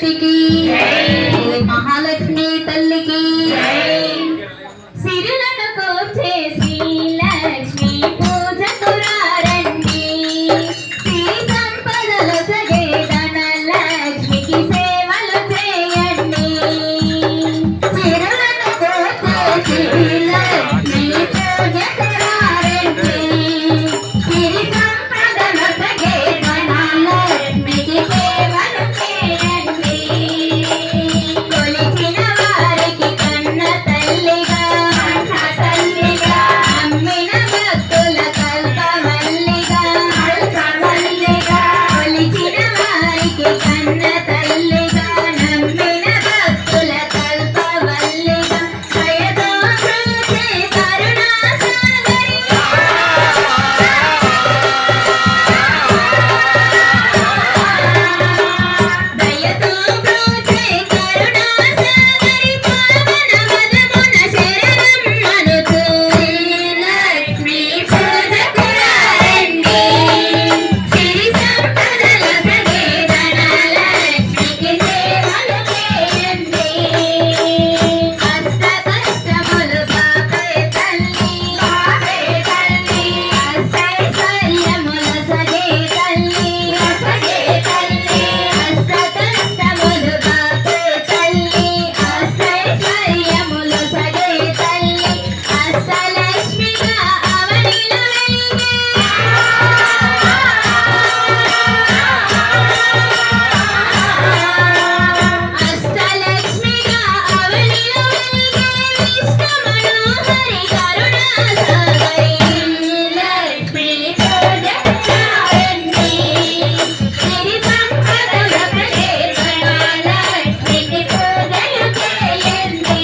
శక్తికి మహాలక్ష్మి తల్లికి సిరులను కోచేసి లక్ష్మి పూజ కురారండి సిరి సంపదలు సగే ధనలక్ష్మికి సేవలు చేయండి సిరులను కోచేసి లక్ష్మి పూజ కురారండి సిరి సంపదలు సగే ధనలక్ష్మికి సేవలు చేయండి కొలిచిన వారికి కన్న తల్లిగా అమ్మిన భక్తుల కల్పవల్లిగా కొలిచిన వారికి కన్న తల్లిగా నమ్మిన భక్తుల కల్పవల్లిగా దయతో చూసే కరుణాసాగరిగా దయతో చూసే కరుణాసాగరి పావన మదమున శరణమ్మనుతూ లక్ష్మీ పూజ కురారండి సిరి సంపదల సగే ధనలక్ష్మికి సేవలు చేయండి కష్ట కష్టములు బాపే తల్లి అష్టైశ్వర్యముల సగే తల్లి కష్ట కష్టములు బాపే తల్లి అష్టైశ్వర్యములు సగే తల్లి అష్టలక్ష్మిగా అవనిలో వెలిగే అష్టలక్ష్మిగా అవనిలో వెలిగే విష్ణు మనోహరి కరుణాసాగరి లక్ష్మీ పూజ కురారండి సిరి సంపదల సగే ధనలక్ష్మికి పూజలు చేయండి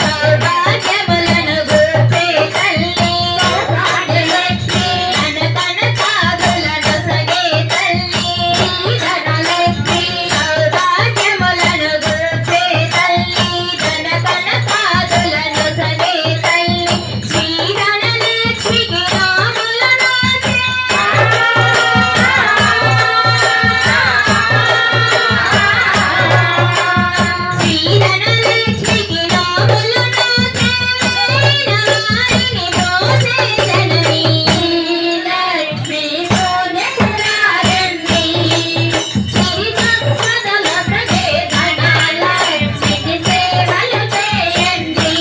సౌభాగ్యములను గూర్చే తల్లి భాగ్యలక్ష్మి కనకనకాదులను సగే తల్లి ధనలక్ష్మి సౌభాగ్యములను గూర్చే తల్లి కనకనకాదులను సగే తల్లి శ్రీ ధనలక్ష్మికి రాములను శ్రీధనలక్ష్మికి రాములను చేరిన వారిని దోసే జనని లక్ష్మీ పూజ కురారండి సిరి సంపదల సగే ధనలక్ష్మికి సేవలు చేయండి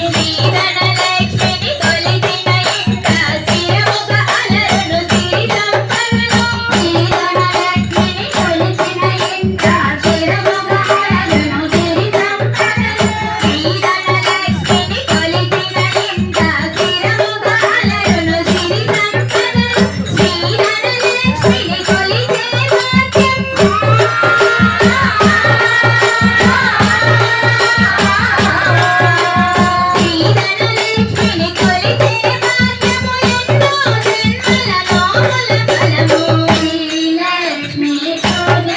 శ్రీధనలక్ష్మిని కొలిచిన ఇంట శిరముగా అలరును సిరి సంపదలు శ్రీధనలక్ష్మిని కొలిచిన ఇంట శిరముగా అలరును సిరి సంపదలు శ్రీధనలక్ష్మిని కొలిచిన ఇంట శిరముగా అలరును సిరి సంపదలు శ్రీధనలక్ష్మిని కొలిచే భాగ్యం శ్రీధనలక్ష్మిని కొలిచే భాగ్యము ఎన్నో జన్మల నోముల ఫలము లక్ష్మీ పూజ